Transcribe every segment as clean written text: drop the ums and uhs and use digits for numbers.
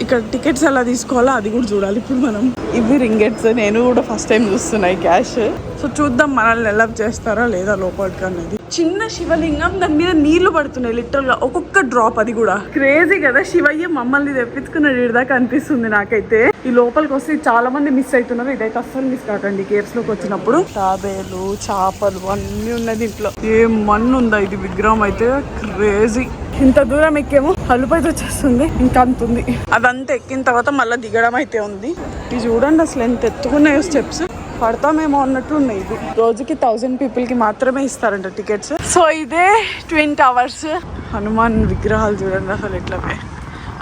ఇక్కడ టికెట్స్ ఎలా తీసుకోవాలో అది కూడా చూడాలి ఇప్పుడు మనం. ఇవి రింగెట్స్, నేను కూడా ఫస్ట్ టైం చూస్తున్నాయి క్యాష్. సో చూద్దాం మనల్ని ఎలా చేస్తారా లేదా లోపలికి అనేది. చిన్న శివలింగం, దాని మీద నీళ్లు పడుతున్నాయి లిటరల్ గా, ఒక్కొక్క డ్రాప్. అది కూడా క్రేజీ కదా. శివయ్య మమ్మల్ని తెప్పించుకున్నాడు ఇదాకా అనిపిస్తుంది నాకైతే. ఈ లోపలికి వస్తే చాలా మంది మిస్ అవుతున్నారు, ఇదైతే అస్సలు మిస్ కాకండి. కేవ్స్ లోకి వచ్చినప్పుడు తాబేలు, చేపలు అన్ని ఉన్నాయి దీంట్లో. ఏ మన్ను ఉందా ఇది విగ్రహం అయితే క్రేజీ. ఇంత దూరం ఎక్కేమో అల్లుపైతే వచ్చేస్తుంది, ఇంకా అంత ఉంది. అదంతా ఎక్కిన తర్వాత మళ్ళీ దిగడం అయితే ఉంది. ఇది చూడండి అసలు ఎంత ఎత్తుకున్నాయో స్టెప్స్, పడతామేమో అన్నట్టు ఉన్నాయి. ఇది రోజుకి 1000 పీపుల్ కి మాత్రమే ఇస్తారంట టికెట్స్. సో ఇదే ట్విన్ టవర్స్. హనుమాన్ విగ్రహాలు చూడండి అసలు ఎట్లా,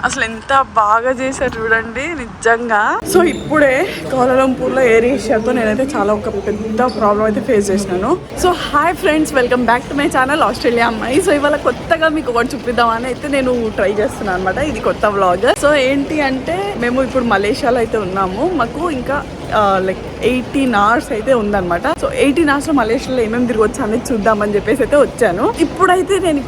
అసలు ఎంత బాగా చేశారు చూడండి నిజంగా. సో ఇప్పుడే కౌలాలంపూర్ లో ఎయిర్ ఏషియాతో నేనైతే చాలా ఒక పెద్ద ప్రాబ్లం అయితే ఫేస్ చేసినాను. So hi friends, welcome back to my channel Australia అమ్మాయి. సో ఇవాళ కొత్తగా మీకు ఒకటి చూపిద్దామని అయితే నేను ట్రై చేస్తున్నాను అనమాట. ఇది కొత్త వ్లాగ్. సో ఏంటి అంటే మేము ఇప్పుడు మలేషియాలో అయితే ఉన్నాము. మాకు ఇంకా లైక్ 18 hours అయితే ఉందన్నమాట. సో 18 hours లో మలేషియాలో ఏమేమి తిరగొచ్చు అనేది చూద్దామని చెప్పేసి అయితే వచ్చాను. ఇప్పుడైతే నేను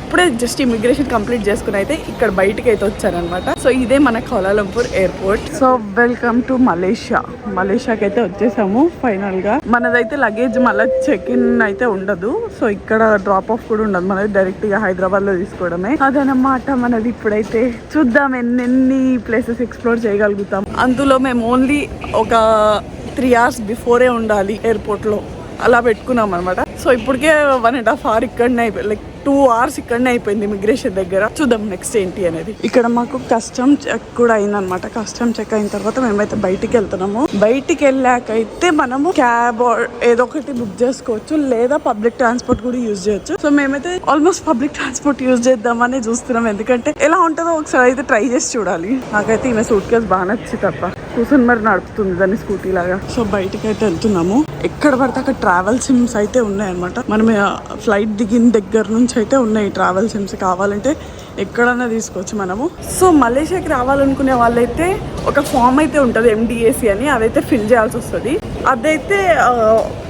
జస్ట్ ఇమిగ్రేషన్ కంప్లీట్ చేసుకుని అయితే ఇక్కడ బయటకి అయితే వచ్చాను అనమాట. సో ఇదే మన Kuala Lumpur airport. So welcome to Malaysia. మలేషియాకి అయితే వచ్చేసాము ఫైనల్ గా. మనదైతే లగేజ్ మళ్ళీ చెక్ ఇన్ అయితే ఉండదు. సో ఇక్కడ డ్రాప్ ఆఫ్ కూడా ఉండదు, మనది డైరెక్ట్ గా హైదరాబాద్ లో తీసుకోవడమే. అదనమాట మనది. ఇప్పుడైతే చూద్దాం ఎన్ని ప్లేసెస్ ఎక్స్ప్లోర్ చేయగలుగుతాం. అందులో మేము ఓన్లీ ఒక 3 hours బిఫోరే ఉండాలి ఎయిర్పోర్ట్ లో, అలా పెట్టుకున్నాం అనమాట. సో ఇప్పటికే 1.5 hour ఇక్కడనే అయిపోయింది, లైక్ 2 hours ఇక్కడనే అయిపోయింది ఇమిగ్రేషన్ దగ్గర. చూద్దాం నెక్స్ట్ ఏంటి అనేది. ఇక్కడ మాకు కస్టమ్ చెక్ కూడా అయిందనమాట. కస్టమ్ చెక్ అయిన తర్వాత మేమైతే బయటికి వెళ్తున్నాము. బయటికి వెళ్ళాకైతే మనము క్యాబ్ ఏదో ఒకటి బుక్ చేసుకోవచ్చు, లేదా పబ్లిక్ ట్రాన్స్పోర్ట్ కూడా యూజ్ చేయొచ్చు. సో మేమైతే ఆల్మోస్ట్ పబ్లిక్ ట్రాన్స్పోర్ట్ యూజ్ చేద్దామని చూస్తున్నాం, ఎందుకంటే ఎలా ఉంటుందో ఒకసారి అయితే ట్రై చేసి చూడాలి. నాకైతే ఈమె సూట్ కేసు బాగా నచ్చి తప్ప కూర్చొని మరి నడుపుతుంది దాన్ని స్కూటీ లాగా. సో బయటికి అయితే వెళ్తున్నాము. ఎక్కడ పడితే అక్కడ ట్రావెల్ సిమ్స్ అయితే ఉన్నాయన్నమాట. మనం ఫ్లైట్ దిగిన దగ్గర నుంచి అయితే ఉన్నాయి ట్రావెల్ సిమ్స్. కావాలంటే ఎక్కడన్నా తీసుకోవచ్చు మనము. సో మలేషియాకి రావాలనుకునే వాళ్ళైతే ఒక ఫామ్ అయితే ఉంటుంది MDAC అని, అదైతే ఫిల్ చేయాల్సి వస్తుంది. అదైతే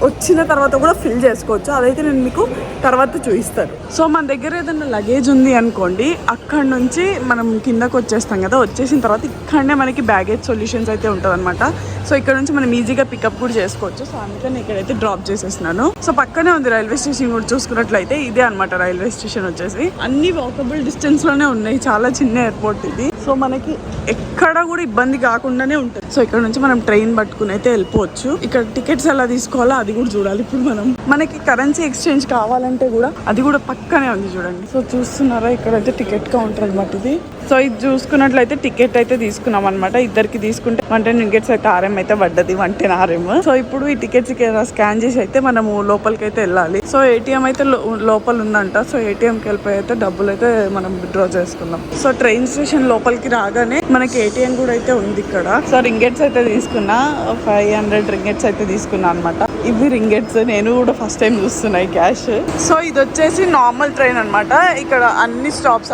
వచ్చిన తర్వాత కూడా ఫిల్ చేసుకోవచ్చు. అదైతే నేను మీకు తర్వాత చూపిస్తాను. సో మన దగ్గర ఏదైనా లగేజ్ ఉంది అనుకోండి, అక్కడ నుంచి మనం కిందకు వచ్చేస్తాం కదా, వచ్చేసిన తర్వాత ఇక్కడనే మనకి బ్యాగేజ్ సొల్యూషన్స్ అయితే ఉంటుంది అనమాట. సో ఇక్కడ నుంచి మనం ఈజీగా పికప్ కూడా చేసుకోవచ్చు. సో అందుకని ఇక్కడైతే డ్రాప్ చేసేస్తున్నాను. సో పక్కనే ఉంది రైల్వే స్టేషన్ కూడా చూసుకున్నట్లయితే. ఇదే అనమాట రైల్వే స్టేషన్ వచ్చేసి. అన్ని వాకబుల్ డిస్టెన్స్ లోనే ఉన్నాయి, చాలా చిన్న ఎయిర్పోర్ట్ ఇది. సో మనకి ఎక్కడ కూడా ఇబ్బంది కాకుండానే ఉంటుంది. సో ఇక్కడ నుంచి మనం ట్రైన్ పట్టుకుని అయితే వెళ్ళిపోవచ్చు. ఇక్కడ టికెట్స్ ఎలా తీసుకోవాలో అది కూడా చూడాలి ఇప్పుడు మనం. మనకి కరెన్సీ ఎక్స్చేంజ్ కావాలంటే కూడా అది కూడా పక్కనే ఉంది చూడండి. సో చూస్తున్నారా, ఇక్కడైతే టికెట్ కౌంటర్ అనమాట ఇది. సో ఇది చూసుకున్నట్లయితే టికెట్ అయితే తీసుకున్నాం అనమాట. ఇద్దరికి తీసుకుంటే 110 ringgits అయితే RM అయితే పడ్డది, 110 RM. సో ఇప్పుడు ఈ టికెట్స్ స్కాన్ చేసి అయితే మనము లోపలికి అయితే వెళ్ళాలి. సో ATM అయితే లోపల ఉందంట. సో ATMకి వెళ్ళిపోయి అయితే డబ్బులు అయితే మనం విత్డ్రా చేసుకున్నాం. సో ట్రైన్ స్టేషన్ లోపలికి రాగానే మనకి ATM కూడా అయితే ఉంది ఇక్కడ. సో రింగెట్స్ అయితే తీసుకున్నా, 500 ringgits అయితే తీసుకున్నా అనమాట. ఇవి రింగెట్స్, నేను కూడా ఫస్ట్ టైం చూస్తున్నాయి క్యాష్. సో ఇది వచ్చేసి నార్మల్ ట్రైన్ అనమాట. ఇక్కడ అన్ని స్టాప్స్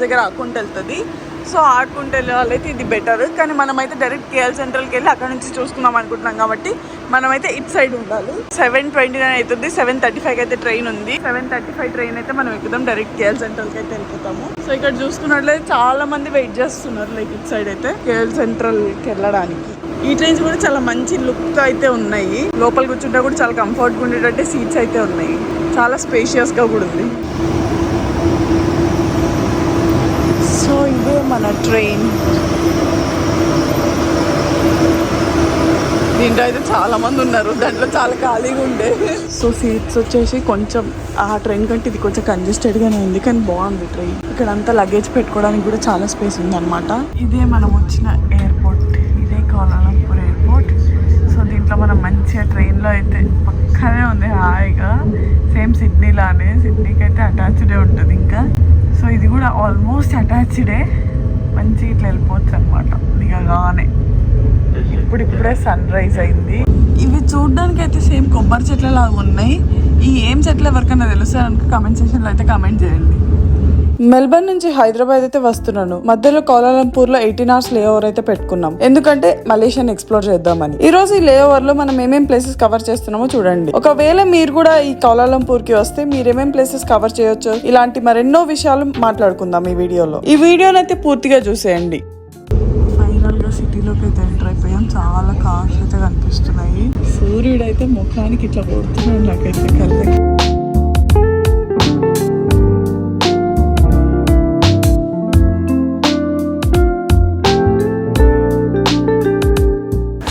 దగ్గర ఆకుంటూ వెళ్తుంది. సో ఆడుకుంటూ వెళ్ళే వాళ్ళైతే ఇది బెటర్. కానీ మనమైతే డైరెక్ట్ KL సెంట్రల్కి వెళ్ళి అక్కడ నుంచి చూసుకుందాం అనుకుంటున్నాం కాబట్టి మనమైతే ఇటు సైడ్ ఉండాలి. 7:29 అవుతుంది. 7:35 అయితే ట్రైన్ ఉంది. 7:35 ట్రైన్ అయితే మనం ఎక్కుదాం, డైరెక్ట్ KL సెంట్రల్కి అయితే వెళ్ళిపోతాము. సో ఇక్కడ చూసుకున్నట్లయితే చాలా మంది వెయిట్ చేస్తున్నారు, లైక్ ఇటు సైడ్ అయితే KL సెంట్రల్కి వెళ్ళడానికి. ఈ ట్రైన్స్ కూడా చాలా మంచి లుక్ అయితే ఉన్నాయి. లోపల కూర్చుంటే కూడా చాలా కంఫర్ట్గా ఉండేటట్టే సీట్స్ అయితే ఉన్నాయి. చాలా స్పేషియస్గా కూడా ఉంది. సో ఇదే మన ట్రైన్. దీంట్లో అయితే చాలా మంది ఉన్నారు, దాంట్లో చాలా ఖాళీగా ఉండే. సో సీట్స్ వచ్చేసి కొంచెం ఆ ట్రైన్ కంటే ఇది కొంచెం కంజెస్టెడ్గానే ఉంది, కానీ బాగుంది ట్రైన్. ఇక్కడ అంతా లగేజ్ పెట్టుకోవడానికి కూడా చాలా స్పేస్ ఉంది అనమాట. ఇదే మనం వచ్చిన ఎయిర్పోర్ట్, ఇదే కౌలాలంపూర్ ఎయిర్పోర్ట్. సో దీంట్లో మనం మంచిగా ట్రైన్లో అయితే పక్కనే ఉంది హాయిగా, సేమ్ సిడ్నీ లానే. సిడ్నీకి అయితే అటాచ్డే ఉంటుంది ఇంకా. సో ఇది కూడా ఆల్మోస్ట్ అటాచ్డే, మంచి ఇట్లా వెళ్ళిపోవచ్చు అనమాట దిగగానే. ఇప్పుడే సన్ రైజ్ అయింది. ఇవి చూడడానికి అయితే సేమ్ కొబ్బరి చెట్ల లాగా ఉన్నాయి. ఈ ఏం చెట్లు ఎవరికైనా తెలుసా అనుకో కామెంట్ సెక్షన్లో అయితే కామెంట్ చేయండి. మెల్బర్న్ నుంచి హైదరాబాద్ అయితే వస్తున్నాను. మధ్యలో కౌలాలంపూర్ లో 18 hours లేఓవర్ అయితే పెట్టుకున్నాం, ఎందుకంటే మలేషియాని ఎక్స్ప్లోర్ చేద్దామని. ఈ రోజు ఈ లేఓవర్ లో మనం ఏమేం ప్లేసెస్ కవర్ చేస్తున్నామో చూడండి. ఒకవేళ మీరు కూడా ఈ కౌలాలంపూర్ కి వస్తే మీరు ఏమేం ప్లేసెస్ కవర్ చేయొచ్చు, ఇలాంటి మరెన్నో విషయాలు మాట్లాడుకుందాం ఈ వీడియోలో. ఈ వీడియోనైతే పూర్తిగా చూసేయండి. సిటీలోకి అయితే ఎంటర్ అయిపోయాం. చాలా కార్స్ అయితే కనిపిస్తున్నాయి. సూర్యుడు అయితే ముఖానికి ఇట్లా కొడుతున్నాడు నాకైతే కళ్ళకి.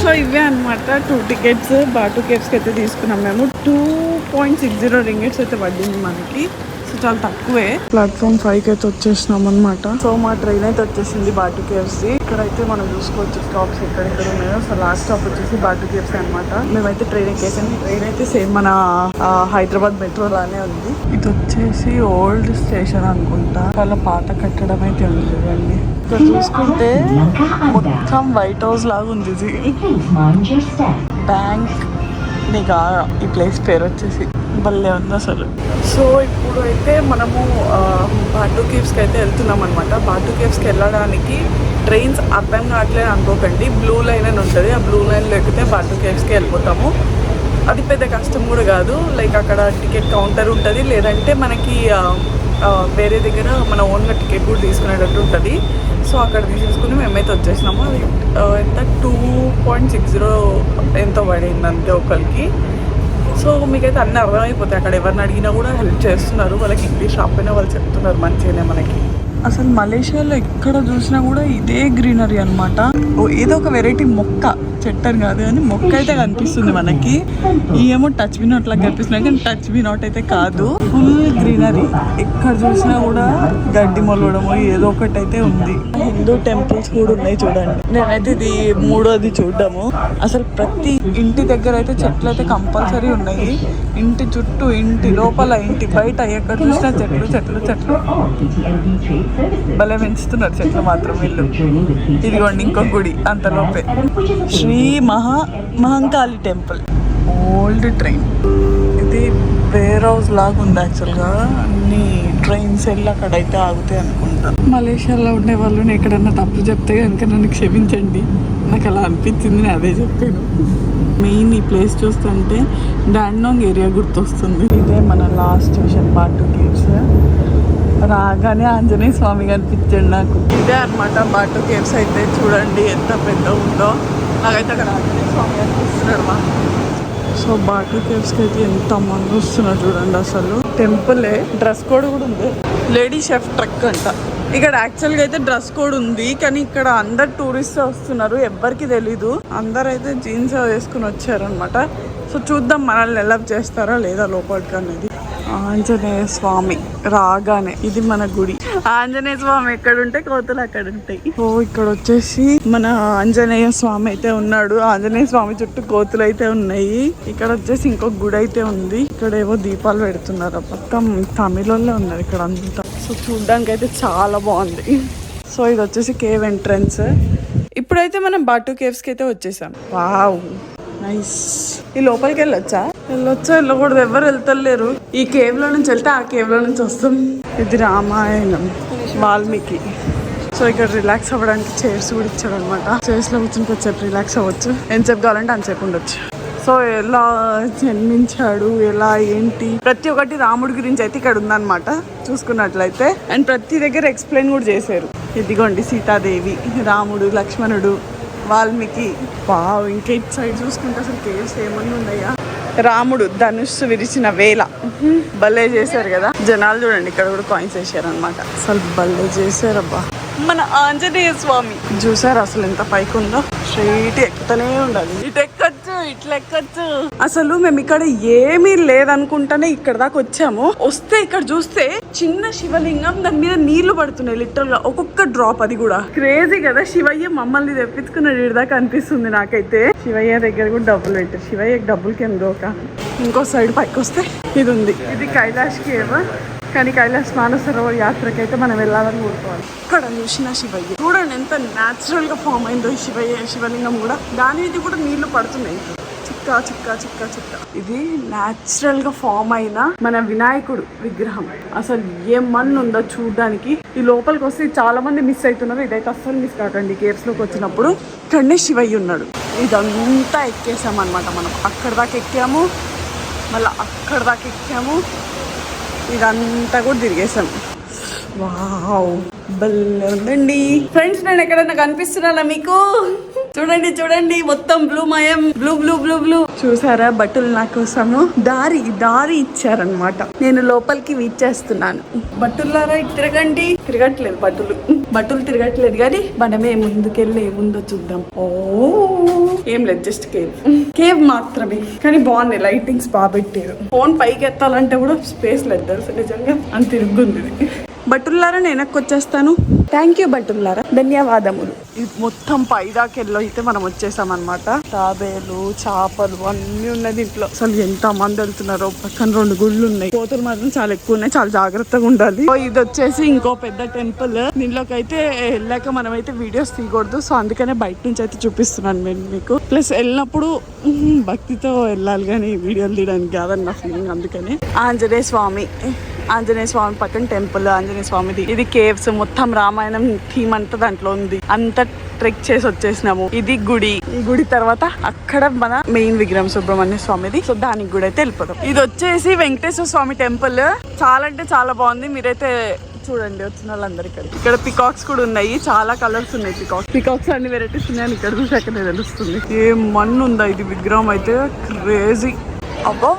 సో ఇవే అనమాట 2 టికెట్స్ బాటు కేవ్స్కి అయితే తీసుకున్నాం మేము. 2.60 రింగిట్స్ అయితే పడింది మనకి. సో చాలా తక్కువే. ప్లాట్ఫామ్ 5కి అయితే వచ్చేసినాం అనమాట. సో మా ట్రైన్ అయితే వచ్చేసింది బాటు కేవ్స్. ఇక్కడైతే మనం చూసుకోవచ్చు స్టాప్స్ ఎక్కడెక్కడ ఉన్నాయో. సో లాస్ట్ స్టాప్ వచ్చేసి బాటు కేవ్స్ అనమాట. మేమైతే ట్రైన్ ఎక్కేసాం. ట్రైన్ అయితే సేమ్ మన హైదరాబాద్ మెట్రో లానే ఉంది. ఇది వచ్చేసి ఓల్డ్ స్టేషన్ అనుకుంటా. చాలా పాత కట్టడం అయితే ఉంది చూడండి. ఇక్కడ చూసుకుంటే మొత్తం వైట్ హౌస్ లాగా ఉంది. బ్యాంక్ నిగా ఈ ప్లేస్ పేరు వచ్చేసి భలే ఉంది అసలు. సో ఇప్పుడు అయితే మనము బాటు కేవ్స్కి అయితే వెళ్తున్నాం అనమాట. బాటు కేవ్స్కి వెళ్ళడానికి ట్రైన్స్ అర్థం కావట్లేదు అనుకోకండి. బ్లూ లైన్ అని ఉంటుంది. ఆ బ్లూ లైన్లో ఎక్కితే బాటు కేవ్స్కి వెళ్ళిపోతాము. అది పెద్ద కష్టం కూడా కాదు. లైక్ అక్కడ టికెట్ కౌంటర్ ఉంటుంది, లేదంటే మనకి వేరే దగ్గర మన ఓన్గా టికెట్ కూడా తీసుకునేటట్టు ఉంటుంది. సో అక్కడ తీసేసుకుని మేమైతే వచ్చేసినాము. అది ఎంత 2.60 ఎంతో పడింది అంతే ఒకరికి. సో మీకైతే అన్నీ అర్థమైపోతాయి. అక్కడ ఎవరిని అడిగినా కూడా హెల్ప్ చేస్తున్నారు. వాళ్ళకి ఇంగ్లీష్ రాకపోయినా వాళ్ళు చెప్తున్నారు మంచిగానే మనకి. అసలు మలేషియాలో ఎక్కడ చూసినా కూడా ఇదే గ్రీనరీ అనమాట. ఏదో ఒక వెరైటీ మొక్క, చెట్టని కాదు కానీ మొక్క అయితే కనిపిస్తుంది మనకి. ఏమో టచ్ మీ నాట్ లాగా కనిపిస్తున్నాయి కానీ టచ్ మీ నాట్ అయితే కాదు. Full greenery. ఎక్కడ చూసినా కూడా గడ్డి మొలవడము ఏదో ఒకటి అయితే ఉంది. హిందూ టెంపుల్స్ కూడా ఉన్నాయి చూడండి. నేనైతే ఇది 3వది చూడడము. అసలు ప్రతి ఇంటి దగ్గర అయితే చెట్లు అయితే కంపల్సరీ ఉన్నాయి. ఇంటి చుట్టూ, ఇంటి లోపల, ఇంటి బయట ఎక్కడ చూసినా చెట్లు చెట్లు చెట్లు. భలే పెంచుతున్నారు చెట్లు మాత్రం వీళ్ళు. ఇదిగోండి ఇంకో గుడి అంతలోపే. Shri Mahankali temple. Old train ఇది. వేర్ హౌస్ లాగా ఉంది యాక్చువల్గా. అన్ని ట్రైన్స్ వెళ్ళి అక్కడైతే ఆగుతాయి అనుకుంటా. మలేషియాలో ఉండే వాళ్ళు ఎక్కడన్నా తప్పు చెప్తే కనుక నన్ను క్షమించండి. నాకు అలా అనిపించింది, నేను అదే చెప్పాను. మెయిన్ ఈ ప్లేస్ చూస్తుంటే డాండాంగ్ ఏరియా గుర్తొస్తుంది. ఇదే మన లాస్ట్ స్టేషన్ బాటు కేవ్స్. రాగానే ఆంజనేయ స్వామి కనిపించండి నాకు. ఇదే అనమాట బాటు కేవ్స్. అయితే చూడండి ఎంత పెద్ద ఉందో. నాకైతే అక్కడ ఆంజనేయ స్వామి కనిపిస్తున్నాడు మా. సో బాటు కేవ్స్కి అయితే ఎంత మంది వస్తున్నారు చూడండి అసలు. టెంపులే. డ్రెస్ కోడ్ కూడా ఉంది. లేడీ షెఫ్ ట్రక్ అంట. ఇక్కడ యాక్చువల్గా అయితే డ్రెస్ కోడ్ ఉంది, కానీ ఇక్కడ అందరు టూరిస్ట్ వస్తున్నారు. ఎవ్వరికి తెలీదు. అందరు అయితే జీన్స్ వేసుకుని వచ్చారనమాట. సో చూద్దాం మనల్ని ఎలా చేస్తారా లేదా లోపలికి అనేది. ఆంజనేయ స్వామి రాగానే ఇది మన గుడి. ఆంజనేయ స్వామి ఎక్కడ ఉంటే కోతులు అక్కడ ఉంటాయి. సో ఇక్కడ వచ్చేసి మన ఆంజనేయ స్వామి అయితే ఉన్నాడు. ఆంజనేయ స్వామి చుట్టూ కోతులు అయితే ఉన్నాయి. ఇక్కడ వచ్చేసి ఇంకొక గుడి అయితే ఉంది. ఇక్కడ ఏవో దీపాలు పెడుతున్నారు. మొత్తం తమిళంలో ఉన్నారు ఇక్కడ అంతా. సో చూడ్డానికి అయితే చాలా బాగుంది. సో ఇది వచ్చేసి కేవ్ ఎంట్రన్స్. ఇప్పుడైతే మనం బాటు కేవ్స్కి అయితే వచ్చేసాం. Wow nice. ఈ లోపలికి వెళ్ళొచ్చా? వెళ్ళకూడదు. ఎవరు వెళ్తలేరు. ఈ కేవ్ లో నుంచి వెళ్తే ఆ కేవ్ లో నుంచి వస్తాం. ఇది రామాయణం, వాల్మీకి. సో ఇక్కడ రిలాక్స్ అవ్వడానికి చైర్స్ కూడా ఇచ్చాడు అనమాట. చైర్స్ లో కూర్చొని కొంచెంసేపు రిలాక్స్ అవ్వచ్చు. ఎంతసేపు కావాలంటే అంతసేపు ఉండొచ్చు. సో ఎలా జన్మించాడు, ఎలా ఏంటి ప్రతి ఒక్కటి రాముడి గురించి అయితే ఇక్కడ ఉందన్నమాట చూసుకున్నట్లయితే. అండ్ ప్రతి దగ్గర ఎక్స్ప్లెయిన్ కూడా చేశారు. ఇదిగోండి సీతాదేవి, రాముడు, లక్ష్మణుడు, వాల్మీకి. వావ్. ఇంకా ఇటు సైడ్ చూసుకుంటే అసలు కేవ్స్ ఏమన్నా ఉన్నాయా. రాముడు ధనుస్సు విరిచిన వేళ. భలే చేశారు కదా. జనాలు చూడండి ఇక్కడ కూడా కాయిన్స్ వేసారు అనమాట. అసలు భలే చేశారబ్బా. మన ఆంజనేయ స్వామి చూసారు అసలు ఎంత పైకి ఉందో. స్ట్రైట్ ఎక్కుతూనే ఉండాలి. ఇటు ఎక్కొచ్చు, ఇట్లా ఎక్కొచ్చు. అసలు మేము ఇక్కడ ఏమీ లేదనుకుంటానే ఇక్కడ దాకా వచ్చాము. వస్తే ఇక్కడ చూస్తే చిన్న శివలింగం, దాని మీద నీళ్లు పడుతున్నాయి లిటరల్ గా ఒక్కొక్క డ్రాప్. అది కూడా క్రేజీ కదా. శివయ్య మమ్మల్ని తెప్పించుకున్నాడు ఇక్కడ దాకా అనిపిస్తుంది నాకైతే. శివయ్య దగ్గర కూడా డబ్బులు పెట్టారు. శివయ్యకి డబ్బులకి ఎందోక. ఇంకో సైడ్ పైకి వస్తే ఇది ఉంది. ఇది కైలాష్ కేవ్. కానీ కైలాస్ మానసరోవర్ యాత్రకి అయితే మనం వెళ్ళాలని కోరుకోవాలి. ఇక్కడ చూసిన శివయ్య చూడండి ఎంత న్యాచురల్ గా ఫామ్ అయిందో శివలింగం కూడా. దాని ఇది కూడా నీళ్లు పడుతున్నాయి చిక్క చిక్క చిక్క చిక్క. ఇది న్యాచురల్ గా ఫామ్ అయిన మన వినాయకుడు విగ్రహం. అసలు ఏం మన్ను ఉందో చూడడానికి. ఈ లోపలికి వస్తే చాలా మంది మిస్ అవుతున్నారు. ఇదైతే అస్సలు మిస్ కాకండి. కేవ్స్ లోకి వచ్చినప్పుడు ఇక్కడనే శివయ్య ఉన్నాడు. ఇదంతా ఎక్కేసాం అనమాట మనం. అక్కడ దాకా ఎక్కాము, మళ్ళీ అక్కడ దాకా ఎక్కాము, ఇదంతా కూడా తిరిగేసాం. వావ్ భలే ఉందండి ఫ్రెండ్స్. నేను ఎక్కడన్నా కనిపిస్తున్నానా మీకు? చూడండి చూడండి, మొత్తం బ్లూ మయం, బ్లూ బ్లూ బ్లూ బ్లూ. చూసారా బట్టలు నా కోసము దారి ఇచ్చారనమాట. నేను లోపలికి వీచేస్తున్నాను. బట్టులారా ఇటు తిరగండి. తిరగట్లేదు బట్టులు తిరగట్లేదు కానీ మనమే ముందుకెళ్ళి ఏముందో చూద్దాం. ఓ ఏం లేదు, జస్ట్ కేవ్ మాత్రమే, కానీ బాగుంది. లైటింగ్స్ బాగా పెట్టారు. ఫోన్ పైకి ఎత్తాలంటే కూడా స్పేస్ లేదు తెలుసు, నిజంగా అంత తిరుగుంది ఇది. బట్టుల్లారా నేను వచ్చేస్తాను. థ్యాంక్ యూ బట్టుల్లారా, ధన్యవాదములు. ఇది మొత్తం పైదాకెళ్ళి అయితే మనం వచ్చేసాం అనమాట. తాబేలు, చేపలు అన్నీ ఉన్నాయి దీంట్లో. అసలు ఎంత మంది వెళ్తున్నారో. పక్కన 2 గుళ్ళు ఉన్నాయి. కోతులు మాత్రం చాలా ఎక్కువ ఉన్నాయి, చాలా జాగ్రత్తగా ఉండాలి. ఇది వచ్చేసి ఇంకో పెద్ద టెంపుల్. దీనిలోకి అయితే వెళ్ళాక మనం అయితే వీడియోస్ తీయకూడదు, సో అందుకనే బయట నుంచి అయితే చూపిస్తున్నాను నేను మీకు. ప్లస్ వెళ్ళినప్పుడు భక్తితో వెళ్ళాలి కానీ వీడియోలు తీయడానికి కాదని నా ఫీలింగ్. అందుకని ఆంజనేయ స్వామి పక్కన టెంపుల్, ఆంజనేయ స్వామిది. ఇది కేవ్స్, మొత్తం రామాయణం థీమ్ అంతా దాంట్లో ఉంది. అంతా ట్రెక్ చేసి వచ్చేసినాము. ఇది గుడి. ఈ గుడి తర్వాత అక్కడ మన మెయిన్ విగ్రహం సుబ్రహ్మణ్య స్వామిది. సో దానికి కూడా అయితే వెళ్ళిపోతాం. ఇది వచ్చేసి వెంకటేశ్వర స్వామి టెంపుల్. చాలా అంటే చాలా బాగుంది. మీరైతే చూడండి వచ్చిన వాళ్ళందరూ. ఇక్కడ పికాక్స్ కూడా ఉన్నాయి, చాలా కలర్స్ ఉన్నాయి. పికాక్స్ అన్ని వెరైటీస్ ఉన్నాయని ఇక్కడ చూసాకనే తెలుస్తుంది. ఏ మన్ను ఉందా ఇది విగ్రహం అయితే క్రేజీ. అబ్బా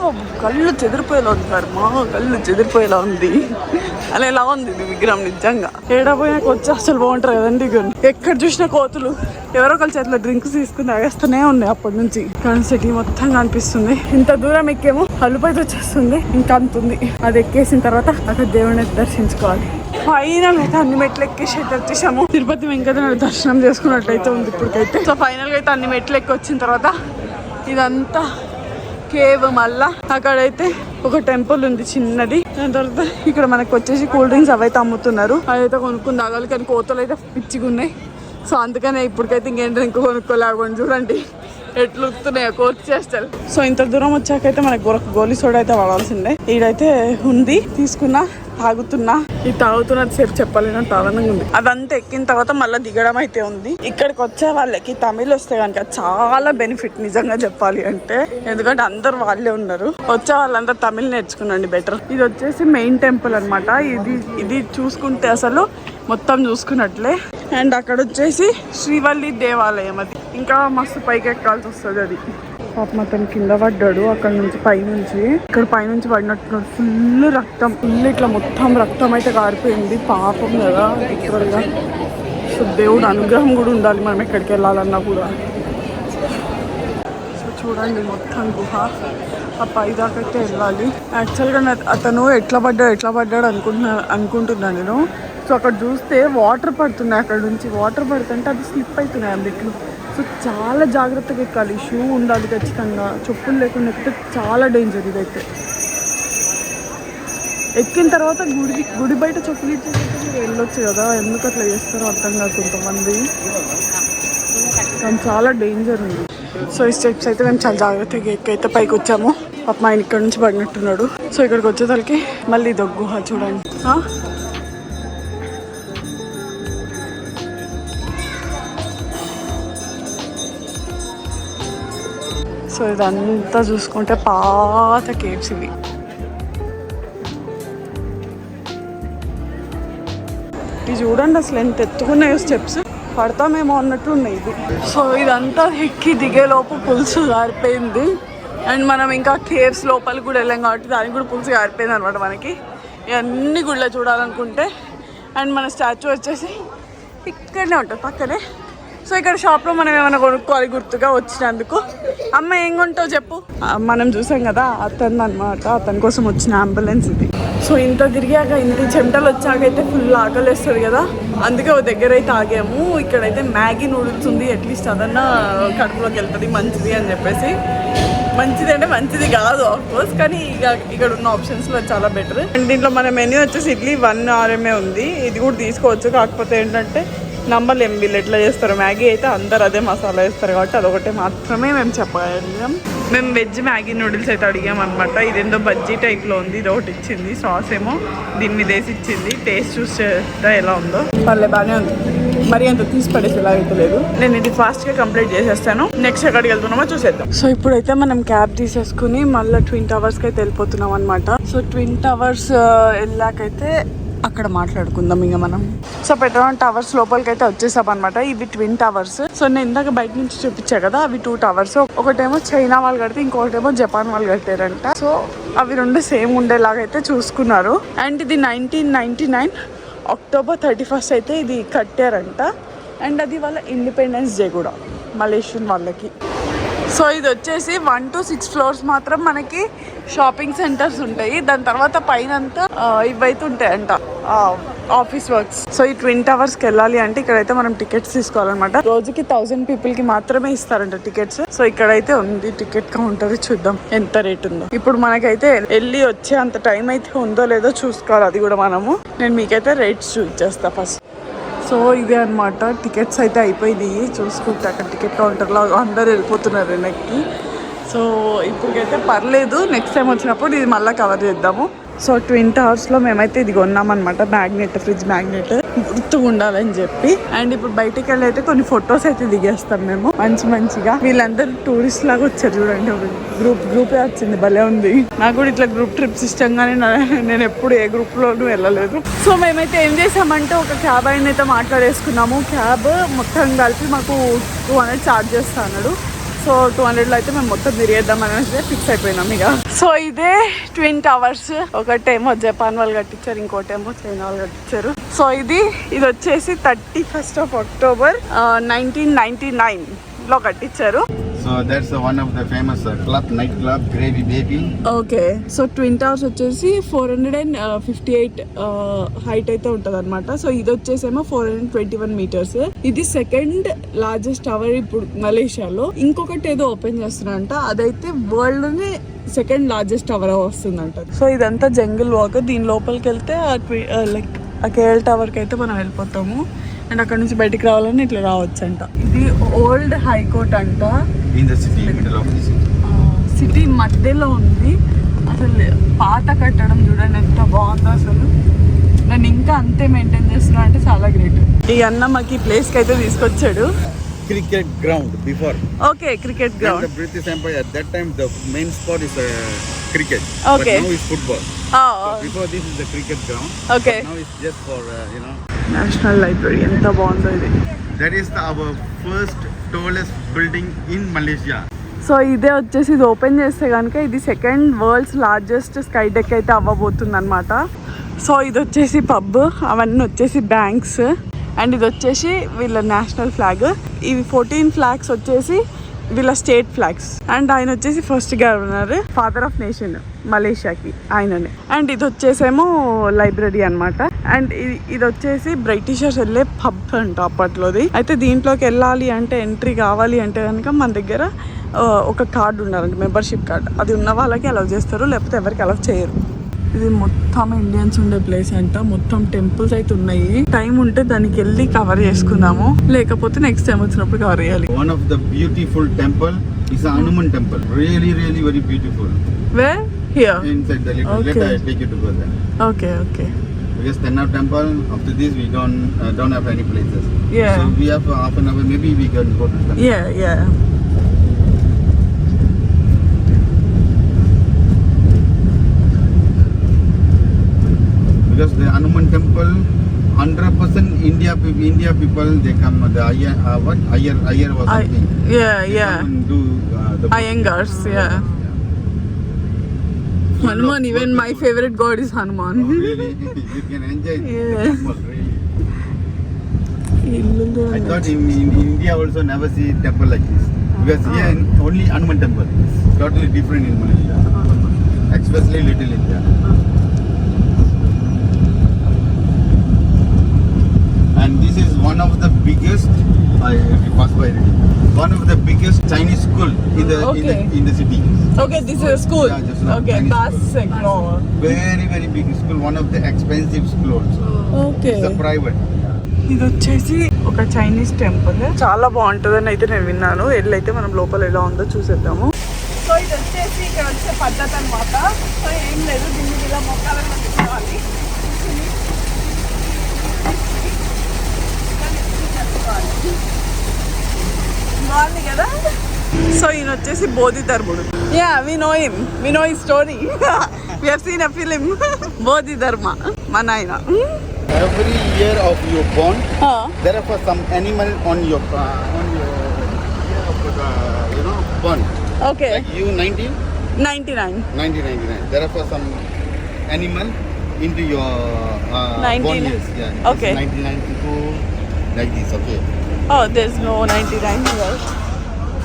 కళ్ళు చెదిరిపోయేలా ఉంది సార్, మా కళ్ళు చెదిరిపోయేలా ఉంది. అలా ఎలా ఉంది ఇది విగ్రహం నిజంగా. ఏడపోయినాక వచ్చి అసలు బాగుంటారు కదండి. ఎక్కడ చూసినా కోతులు ఎవరో ఒకరి చేతిలో డ్రింక్స్ తీసుకుని తాగేస్తూనే ఉన్నాయి అప్పటి నుంచి. కానీ సిటీ మొత్తం కనిపిస్తుంది. ఇంత దూరం ఎక్కేమో అల్లుపైతే వచ్చేస్తుంది. ఇంకా అంతుంది. అది ఎక్కేసిన తర్వాత అక్కడ దేవుడిని దర్శించుకోవాలి. ఫైనల్ అయితే అన్ని మెట్లు ఎక్కేసి అయితే వచ్చేసాము. తిరుపతి వెంకటేశ్వర దర్శనం చేసుకున్నట్లయితే ఉంది ఇప్పటికైతే. సో ఫైనల్ గా అయితే అన్ని మెట్లు ఎక్కి వచ్చిన తర్వాత ఇదంతా కేవ్. మళ్ళా అక్కడైతే ఒక టెంపుల్ ఉంది చిన్నది. దాని తర్వాత ఇక్కడ మనకు వచ్చేసి కూల్ డ్రింక్స్ అవైతే అమ్ముతున్నారు. అదైతే కొనుక్కుని తాగాలి, కానీ కోతలు అయితే పిచ్చిగా ఉన్నాయి. సో అందుకనే ఇప్పటికైతే ఇంకేం డ్రింక్ కొనుక్కోలేకుండా చూడండి ఎట్లు ఉత్తున్నాయో కోర్టు చేస్తారు. సో ఇంత దూరం వచ్చాకైతే మనకు గోలీ సోడా అయితే వాడాల్సిందే. ఈడైతే ఉంది, తీసుకున్నా, తాగుతున్నా. ఈ తాగుతున్నది సేపు చెప్పలేను, తాగనంగా ఉంది. అదంతా ఎక్కిన తర్వాత మళ్ళీ దిగడం అయితే ఉంది. ఇక్కడికి వచ్చే వాళ్ళకి తమిళ్ వస్తే కనుక చాలా బెనిఫిట్ నిజంగా చెప్పాలి అంటే. ఎందుకంటే అందరు వాళ్ళే ఉన్నారు. వచ్చే వాళ్ళంతా తమిళ్ నేర్చుకునండి బెటర్. ఇది వచ్చేసి మెయిన్ టెంపుల్ అనమాట. ఇది చూసుకుంటే అసలు మొత్తం చూసుకున్నట్లే. అండ్ అక్కడ వచ్చేసి శ్రీవల్లి దేవాలయం. అది ఇంకా మస్తు పైకి ఎక్కాల్సి వస్తుంది. అది పాపం అతను కింద పడ్డాడు అక్కడ నుంచి పైనుంచి. ఇక్కడ పైనుంచి పడినట్టున్నాడు. ఫుల్ రక్తం, ఫుల్ ఇట్లా మొత్తం రక్తం అయితే కారిపోయింది. పాపం కదా లిటరల్గా. సో దేవుడు అనుగ్రహం కూడా ఉండాలి మనం ఎక్కడికి వెళ్ళాలన్నా కూడా. సో చూడండి మొత్తం గుహ. ఆ పైదాకైతే వెళ్ళాలి. యాక్చువల్గా అతను ఎట్లా పడ్డాడు అనుకుంటున్నాను నేను. సో అక్కడ చూస్తే వాటర్ పడుతున్నాయి. అక్కడ నుంచి వాటర్ పడుతుంటే అది స్లిప్ అవుతున్నాయి అందుట్లో. సో చాలా జాగ్రత్తగా ఎక్కాలి. షూ ఉండాలి ఖచ్చితంగా. చెప్పులు లేకుండా ఎక్కితే చాలా డేంజర్. ఇదైతే ఎక్కిన తర్వాత గుడి బయట చెప్పులు ఇచ్చేసి మీరు వెళ్ళొచ్చు కదా. ఎందుకు అట్లా చేస్తారో అర్థం కాదు కొంతమంది. కానీ చాలా డేంజర్ ఉంది. సో ఈ స్టెప్స్ అయితే మేము చాలా జాగ్రత్తగా ఎక్కైతే పైకి వచ్చాము. పాపం ఆయన ఇక్కడ నుంచి పడినట్టున్నాడు. సో ఇక్కడికి వచ్చేసరికి మళ్ళీ ఇది గుహ చూడండి. సో ఇదంతా చూసుకుంటే పాత కేవ్స్ ఇవి. ఇది చూడండి అసలు ఎంత ఎత్తుకున్నాయో స్టెప్స్. పడతామేమో అన్నట్టు ఉన్నాయి ఇది. సో ఇదంతా ఎక్కి దిగేలోపు పులుసు గారిపోయింది. అండ్ మనం ఇంకా కేవ్స్ లోపలికి కూడా వెళ్ళాం కాబట్టి దానికి కూడా పులుసు గారిపోయింది అనమాట మనకి. ఇవన్నీ గుళ్ళ చూడాలనుకుంటే. అండ్ మన స్టాచ్యూ వచ్చేసి ఇక్కడనే ఉంటుంది పక్కనే. సో ఇక్కడ షాప్లో మనం ఏమైనా కొనుక్కోవాలి గుర్తుగా వచ్చినందుకు. అమ్మ ఏం కొంటావు చెప్పు. మనం చూసాం కదా అతను అనమాట. అతని కోసం వచ్చిన అంబులెన్స్ ఇది. సో ఇంత తిరిగాక ఇంత చెమటలు వచ్చాకైతే ఫుల్ ఆకలేస్తుంది కదా. అందుకే ఒక దగ్గర అయితే ఆగాము. ఇక్కడైతే మ్యాగీ నూడిల్స్ ఉంది. అట్లీస్ట్ అదన్నా కడుపులోకి వెళ్తుంది మంచిది అని చెప్పేసి. మంచిది అంటే మంచిది కాదు ఆఫ్కోర్స్, కానీ ఇక్కడ ఉన్న ఆప్షన్స్లో చాలా బెటర్. అండ్ దీంట్లో మన మెన్యూ వచ్చేసి ఇడ్లీ 1 RM ఉంది. ఇది కూడా తీసుకోవచ్చు. కాకపోతే ఏంటంటే నమ్మలేం వీళ్ళు ఎట్లా చేస్తారు. మ్యాగీ అయితే అందరు అదే మసాలా వేస్తారు కాబట్టి అదొకటే మాత్రమే మేము చెప్పగలిగాం. మేము వెజ్ మ్యాగీ నూడిల్స్ అయితే అడిగాం అనమాట. ఇదేందో బజ్జీ టైప్లో ఉంది. ఇది ఒకటి ఇచ్చింది. సాస్ ఏమో దీని మీద వేసి ఇచ్చింది. టేస్ట్ చూస్తే ఎలా ఉందో. పర్లే బాగానే ఉంది. మరి అంత తీసి పడేసేలా అయితే లేదు. నేను ఇది ఫాస్ట్గా కంప్లీట్ చేసేస్తాను. నెక్స్ట్ ఎక్కడికి వెళ్తున్నామో చూసేద్దాం. సో ఇప్పుడైతే మనం క్యాబ్ తీసేసుకుని మళ్ళీ ట్విన్ టవర్స్కి అయితే వెళ్ళిపోతున్నాం అనమాట. సో ట్విన్ టవర్స్ వెళ్ళాకైతే అక్కడ మాట్లాడుకుందాం ఇక మనం. సో పెట్రోల్ టవర్స్ లోపలికి అయితే వచ్చేసాం అనమాట. ఇవి ట్విన్ టవర్స్. సో నేను ఇందాక బయట నుంచి చూపించా కదా, అవి 2 టవర్స్. ఒకటేమో చైనా వాళ్ళు కడితే, ఇంకొకటేమో జపాన్ వాళ్ళు కట్టారంట. సో అవి 2 సేమ్ ఉండేలాగా అయితే చూసుకున్నారు. అండ్ ఇది 1999 అక్టోబర్ 31 అయితే ఇది కట్టారంట. అండ్ అది వాళ్ళ ఇండిపెండెన్స్ డే కూడా మలేషియన్ వాళ్ళకి. సో ఇది వచ్చేసి 1 to 6 ఫ్లోర్స్ మాత్రం మనకి షాపింగ్ సెంటర్స్ ఉంటాయి. దాని తర్వాత పైన అంతా ఇవైతే ఉంటాయంట ఆఫీస్ వర్క్స్. సో ఈ ట్విన్ టవర్స్కి వెళ్ళాలి అంటే ఇక్కడైతే మనం టికెట్స్ తీసుకోవాలన్నమాట. రోజుకి 1000 పీపుల్కి మాత్రమే ఇస్తారంట టికెట్స్. సో ఇక్కడైతే ఉంది టికెట్ కౌంటర్. చూద్దాం ఎంత రేట్ ఉందో. ఇప్పుడు మనకైతే వెళ్ళి వచ్చే అంత టైం అయితే ఉందో లేదో చూసుకోవాలి. అది కూడా మనము. నేను మీకైతే రేట్స్ చూపించేస్తా ఫస్ట్. సో ఇదే అనమాట, టికెట్స్ అయితే అయిపోయింది. చూసుకుంటే అక్కడ టికెట్ కౌంటర్లో అందరు వెళ్ళిపోతున్నారు వెనక్కి. సో ఇప్పటికైతే పర్లేదు, నెక్స్ట్ టైం వచ్చినప్పుడు ఇది మళ్ళీ కవర్ చేద్దాము. సో ట్విన్ టవర్స్లో మేమైతే ఇది కొన్నామన్నమాట, మ్యాగ్నెట్, ఫ్రిడ్జ్ మ్యాగ్నెట్, గుర్తుగా ఉండాలని చెప్పి. అండ్ ఇప్పుడు బయటికి వెళ్ళి అయితే కొన్ని ఫొటోస్ అయితే దిగేస్తాం మేము మంచిగా. వీళ్ళందరూ టూరిస్ట్ లాగా వచ్చారు చూడండి, గ్రూపే వచ్చింది, భలే ఉంది. నాకు కూడా ఇట్లా గ్రూప్ ట్రిప్స్ ఇష్టం, కానీ నేను ఎప్పుడు ఏ గ్రూప్లోనూ వెళ్ళలేదు. సో మేమైతే ఏం చేసామంటే ఒక క్యాబ్ ఆయన అయితే మాట్లాడేసుకున్నాము. క్యాబ్ మొత్తం కలిపి మాకు 200 ఛార్జ్ చేస్తా అన్నాడు. సో 200లో అయితే మేము మొత్తం తిరిగేద్దాం అనేది ఫిక్స్ అయిపోయినాం ఇక. సో ఇదే ట్విన్ టవర్స్. ఒకటేమో జపాన్ వాళ్ళు కట్టించారు, ఇంకోటేమో చైనా వాళ్ళు కట్టించారు. సో ఇది వచ్చేసి 31 అక్టోబర్ 1999 లో కట్టించారు. So that's one of the famous club, night club, Gravy Baby. Okay. So twin towers వచ్చేసి 458 హైట్ అయితే ఉంటుంది అనమాట. సో ఇది వచ్చేసేమో 421 మీటర్స్. ఇది సెకండ్ లార్జెస్ట్ టవర్ ఇప్పుడు మలేషియాలో. ఇంకొకటి ఏదో ఓపెన్ చేస్తున్నారంట, అదైతే వరల్డ్ లోనే సెకండ్ లార్జెస్ట్ టవర్ వస్తుందంట. సో ఇదంతా జంగిల్ వాక్. దీని లోపలికి వెళ్తే లైక్ ఆ కేఎల్ టవర్కి అయితే మనం వెళ్ళిపోతాము. అండ్ అక్కడ నుంచి బయటికి రావాలని ఇట్లా రావచ్చు అంట. ఇది ఓల్డ్ హైకోర్ట్ అంట. In the city, middle of the city. City మధ్యలో ఉంది. అసలు పాత కట్టడం చూడండి ఎంత బాగుందో. అసలు నేను ఇంకా అంతే మెయింటైన్ చేస్తున్నా అంటే చాలా గ్రేట్. ఈ అన్న మాకు ఈ ప్లేస్కి అయితే తీసుకొచ్చాడు. Cricket ground before. Okay, cricket ground. The British Empire at that time the main sport is cricket. Okay. But now it's football. Oh. So before this is the cricket ground. Okay. But now it's just for National Library. ఎంత బాగుందో ఇది. That is our first tallest building in Malaysia. So ఇదే వచ్చేసి ఇది open చేస్తే కనుక ఇది second world's largest sky deck అయితే అవ్వబోతుంది అనమాట. సో ఇది వచ్చేసి పబ్, అవన్నీ వచ్చేసి బ్యాంక్స్. అండ్ ఇది వచ్చేసి వీళ్ళ నేషనల్ ఫ్లాగ్. ఇవి 14 ఫ్లాగ్స్ వచ్చేసి వీళ్ళ స్టేట్ ఫ్లాగ్స్. అండ్ ఆయన వచ్చేసి first governor, father of nation మలేషియాకి ఆయననే. అండ్ ఇది వచ్చేసేమో లైబ్రరీ అనమాట. అండ్ ఇది వచ్చేసి బ్రిటిషర్స్ వెళ్ళే పబ్ అంట అప్పట్లోది. అయితే దీంట్లోకి వెళ్ళాలి అంటే, ఎంట్రీ కావాలి అంటే కనుక మన దగ్గర ఒక కార్డు ఉండాలంటే, మెంబర్షిప్ కార్డు. అది ఉన్న వాళ్ళకి అలౌ చేస్తారు, లేకపోతే ఎవరికి అలౌ చేయరు. ఇది మొత్తం ఇండియన్స్ ఉండే ప్లేస్ అంట. మొత్తం టెంపుల్స్ అయితే ఉన్నాయి. టైం ఉంటే దానికి వెళ్ళి కవర్ చేసుకుందాము, లేకపోతే నెక్స్ట్ టైం వచ్చినప్పుడు కవర్ చేయాలి. One of the beautiful temple is the Hanuman temple. Really very beautiful. Where? Here. Inside the little. Okay. Let I take you to go there. Okay. Because Tenna temple. After this we don't have any places. Yeah. So we have half an hour. Maybe we can go to temple. Yeah. Because the Hanuman temple, 100% India people they come. The Iyer was something. Yeah. Come and do the Iyengars, yeah. Hanuman, even my favorite god is Hanuman. Oh, really? You can enjoy Yeah. the temple, really. I thought in India also never see temple like this. Because here only Hanuman temple. Totally different in Malaysia. Especially Little India. And this is one of the biggest. One of the biggest Chinese school in the city. Okay, this is a school. Yeah, just now, Okay, Chinese that's school. sick. No. Very big school. One of the expensive schools. Okay. It's a private. ఇది వచ్చేసి ఒక Chinese temple. చాలా బాగుంటుందని అయితే నేను విన్నాను. వెళ్ళైతే మనం లోపల ఎలా ఉందో చూసేద్దాము. సో ఇది వచ్చేసి ఇక్కడ వచ్చే పద్ధతి అనమాట. సో ఏం లేదు, దీన్ని ఇలా మొక్కాలని పెట్టుకోవాలి. బాగుంది కదా. సో ఈయన వచ్చేసి బోధి ధర్ముడు. Yeah, we know him. We know his story. We have seen a film. Bodhidharma, Manayana. Every year of your born, Huh? there are some animal on your year of born. Okay. Like you 19, 99. 1999. There are some animal into your 19. born years. Yeah. Okay. 1992, like this. Okay. Oh, there's no 99 here.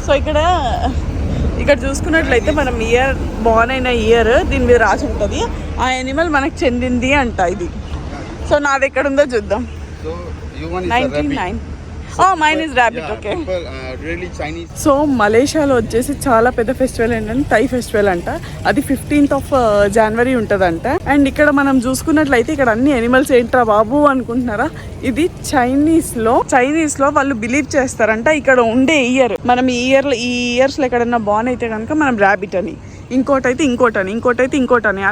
So ఇక్కడ చూసుకున్నట్లయితే మనం year Born అయిన year దీని మీద రాసి ఉంటుంది. ఆ animal మనకు చెందింది అంట ఇది. సో నాది ఎక్కడ ఉందో చూద్దాం. So you want is 99. Oh, mine is rabbit. Yeah, Okay. people really Chinese. So మలేషియాలో వచ్చేసి చాలా పెద్ద ఫెస్టివల్ ఏంటంటే టై ఫెస్టివల్ అంట. అది 15th January ఉంటుందంట. అండ్ ఇక్కడ మనం చూసుకున్నట్లయితే ఇక్కడ అన్ని ఎనిమల్స్ ఏంట్రా బాబు అనుకుంటున్నారా, ఇది చైనీస్ లో వాళ్ళు బిలీవ్ చేస్తారంట ఇక్కడ ఉండే ఇయర్ మనం ఈ ఇయర్స్ లో ఎక్కడన్నా బాన్ అయితే కనుక మనం ర్యాబిట్ అని, ఇంకోటైతే ఇంకోటని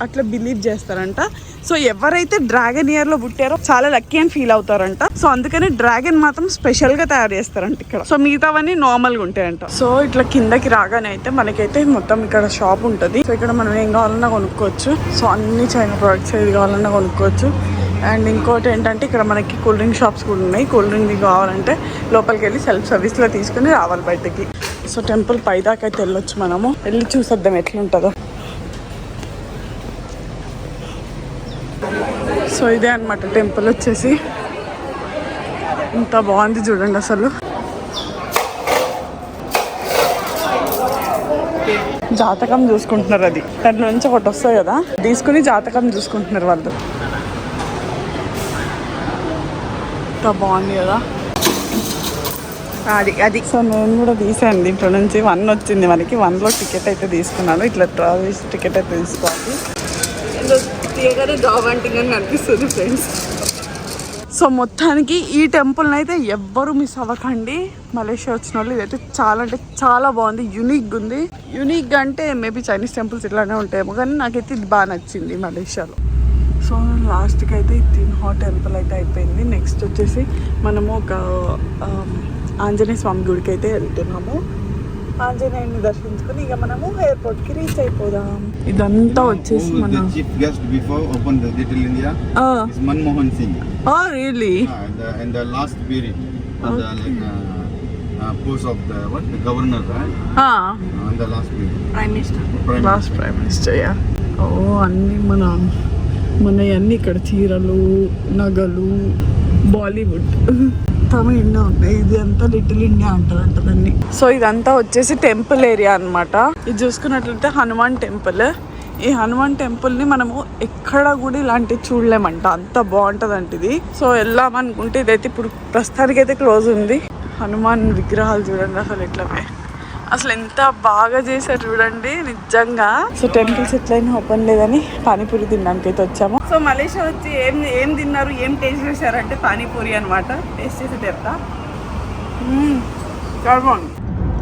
అట్లా బిలీవ్ చేస్తారంట. సో ఎవరైతే డ్రాగన్ ఇయర్ లో పుట్టారో చాలా లక్కీ అని ఫీల్ అవుతారంట. సో అందుకని డ్రాగన్ మాత్రం స్పెషల్ గా తయారు చేస్తారంట ఇక్కడ. సో మిగతావన్నీ నార్మల్ గా ఉంటాయంట. సో ఇట్లా కిందకి రాగానే అయితే మనకైతే మొత్తం ఇక్కడ షాప్ ఉంటుంది. సో ఇక్కడ మనం ఏం కావాలన్నా కొనుక్కోవచ్చు. సో అన్ని చైనా ప్రొడక్ట్స్ ఏది కావాలన్నా కొనుక్కోవచ్చు. అండ్ ఇంకోటి ఏంటంటే ఇక్కడ మనకి కూల్ డ్రింక్ షాప్స్ కూడా ఉన్నాయి. కూల్ డ్రింక్ కావాలంటే లోపలికి వెళ్ళి సెల్ఫ్ సర్వీస్లో తీసుకుని రావాలి బయటకి. సో టెంపుల్ పైదాకా అయితే వెళ్ళొచ్చు, మనము వెళ్ళి చూసేద్దాం ఎట్లుంటుందో. సో ఇదే అనమాట టెంపుల్ వచ్చేసి. ఇంత బాగుంది చూడండి అసలు. జాతకం చూసుకుంటున్నారు, అది దాంట్లో నుంచి ఒకటి వస్తుంది కదా, తీసుకుని జాతకం చూసుకుంటున్నారు వాళ్ళు. ఎంత బాగుంది కదా అది. సో నేను కూడా తీసాను దీంట్లో నుంచి 1 వచ్చింది మనకి. 1లో టికెట్ అయితే తీసుకున్నాను. ఇట్లా ట్రావెల్ టికెట్ అయితే తీసుకోవాలి. తీయగానే జాబ్ అంటింగ్ అని అనిపిస్తుంది ఫ్రెండ్స్. సో మొత్తానికి ఈ టెంపుల్ని అయితే ఎవ్వరూ మిస్ అవ్వకండి. మలేషియా వచ్చిన వాళ్ళు ఇదైతే చాలా అంటే చాలా బాగుంది, యూనిక్గా ఉంది. యూనిక్గా అంటే మేబీ చైనీస్ టెంపుల్స్ ఇట్లానే ఉంటాయేమో, కానీ నాకైతే ఇది బాగా నచ్చింది మలేషియాలో. సో లాస్ట్కి అయితే తిన్హా టెంపుల్ అయితే అయిపోయింది. నెక్స్ట్ వచ్చేసి మనము ఒక ఆంజనేయ స్వామి గుడికి అయితే వెళ్తున్నాము. ఆంజనేయుని దర్శించుకుని ఇక మనము ఎయిర్పోర్ట్కి రీచ్ అయిపోదాం. ఇదంతా వచ్చేసి మన chief guest before open the little India is Manmohan Singh. Oh really? And the last period on the post of the governor, right? On the last period. Prime Minister. Last Prime Minister, yeah. అన్నీ మనయన్నీ ఇక్కడ చీరలు, నగలు, బాలీవుడ్ తమిళ ఉన్నాయి. ఇది అంతా little India అంటారంట దాన్ని. So ఇదంతా వచ్చేసి టెంపుల్ ఏరియా అనమాట. ఇది చూసుకున్నట్లయితే హనుమాన్ టెంపుల్. ఈ హనుమాన్ టెంపుల్ని మనము ఎక్కడ కూడా ఇలాంటివి చూడలేమంట, అంత బాగుంటుంది అంటే ఇది. సో వెళ్ళామనుకుంటే ఇదైతే ఇప్పుడు ప్రస్తుతానికైతే క్లోజ్ ఉంది. హనుమాన్ విగ్రహాలు చూడండి అసలు ఎట్లనే, అసలు ఎంత బాగా చేశారు చూడండి నిజంగా. సో టెంపుల్స్ ఎట్లయినా ఓపెన్ లేదని పానీపూరి తినడానికి అయితే వచ్చాము. సో మలేషియా వచ్చి ఏం తిన్నారు, ఏం టేస్ట్ చేశారంటే పానీపూరి అనమాట. టేస్ట్ చేసి చెప్తా.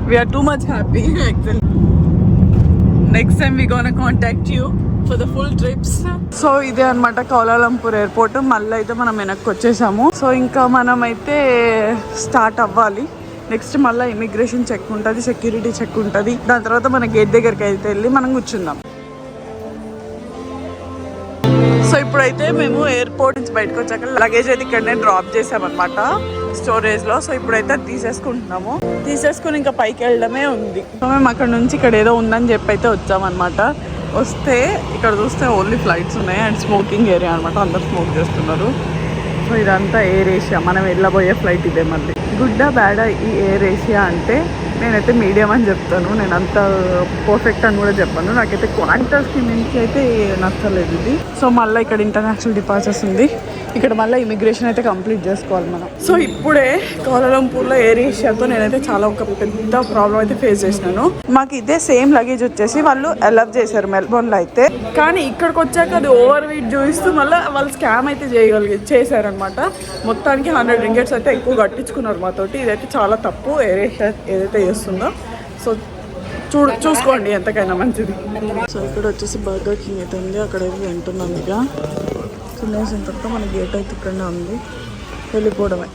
We are too much happy actually. Next time we gonna contact you for the full trips. So ఇదే అనమాట కౌలాలంపూర్ ఎయిర్పోర్ట్. మళ్ళీ అయితే మనం వెనక్కి వచ్చేసాము. సో ఇంకా మనం అయితే స్టార్ట్ అవ్వాలి. నెక్స్ట్ మళ్ళీ ఇమిగ్రేషన్ చెక్ ఉంటుంది, సెక్యూరిటీ చెక్ ఉంటుంది. దాని తర్వాత మన గేట్ దగ్గరికి అయితే వెళ్ళి మనం కూర్చుందాం. సో ఇప్పుడైతే మేము ఎయిర్పోర్ట్ నుంచి బయటకు వచ్చాక లగేజ్ అయితే ఇక్కడనే డ్రాప్ చేసామన్నమాట స్టోరేజ్లో. సో ఇప్పుడైతే అది తీసేసుకుని ఇంకా పైకి వెళ్ళడమే ఉంది. సో మేము అక్కడ నుంచి ఇక్కడ ఏదో ఉందని చెప్పి అయితే వచ్చామన్నమాట. వస్తే ఇక్కడ చూస్తే ఓన్లీ ఫ్లైట్స్ ఉన్నాయి అండ్ స్మోకింగ్ ఏరియా అనమాట, అందరు స్మోక్ చేస్తున్నారు. సో ఇదంతా ఎయిర్ ఏషియా, మనం వెళ్ళబోయే ఫ్లైట్ ఇదే. మళ్ళీ గుడ్డా బ్యాడా ఈ ఎయిర్ ఏషియా అంటే నేనైతే మీడియం అని చెప్తాను, నేను అంత పర్ఫెక్ట్ అని కూడా చెప్పాను. నాకైతే క్వాంటస్కి మించి అయితే నచ్చలేదు ఇది. సో మళ్ళీ ఇక్కడ ఇంటర్నేషనల్ డిపార్చర్స్ ఉంది, ఇక్కడ మళ్ళీ ఇమిగ్రేషన్ అయితే కంప్లీట్ చేసుకోవాలి మనం. సో ఇప్పుడే కౌలాలంపూర్లో ఎయిర్ ఏషియాతో నేనైతే చాలా ఒక పెద్ద ప్రాబ్లం అయితే ఫేస్ చేసినాను. మాకు ఇదే సేమ్ లగేజ్ వచ్చేసి వాళ్ళు అలౌ చేశారు మెల్బోర్న్లో అయితే, కానీ ఇక్కడికి వచ్చాక అది ఓవర్ వెయిట్ చూపిస్తూ మళ్ళీ వాళ్ళు స్కామ్ అయితే చేశారనమాట. మొత్తానికి 100 ringgits అయితే ఎక్కువ కట్టించుకున్నారు మాతోటి. ఇదైతే చాలా తప్పు ఎయిర్ ఏషియా ఏదైతే చేస్తుందో. సో చూసుకోండి ఎంతకైనా మంచిది. సో ఇక్కడ వచ్చేసి బర్గర్ కింగ్ అయితే ఉంది, అక్కడ అయితే తింటున్నాం. ఇక తినేసిన తర్వాత మన గేట్ అయితే ఇక్కడనే ఉంది, వెళ్ళిపోవడమే.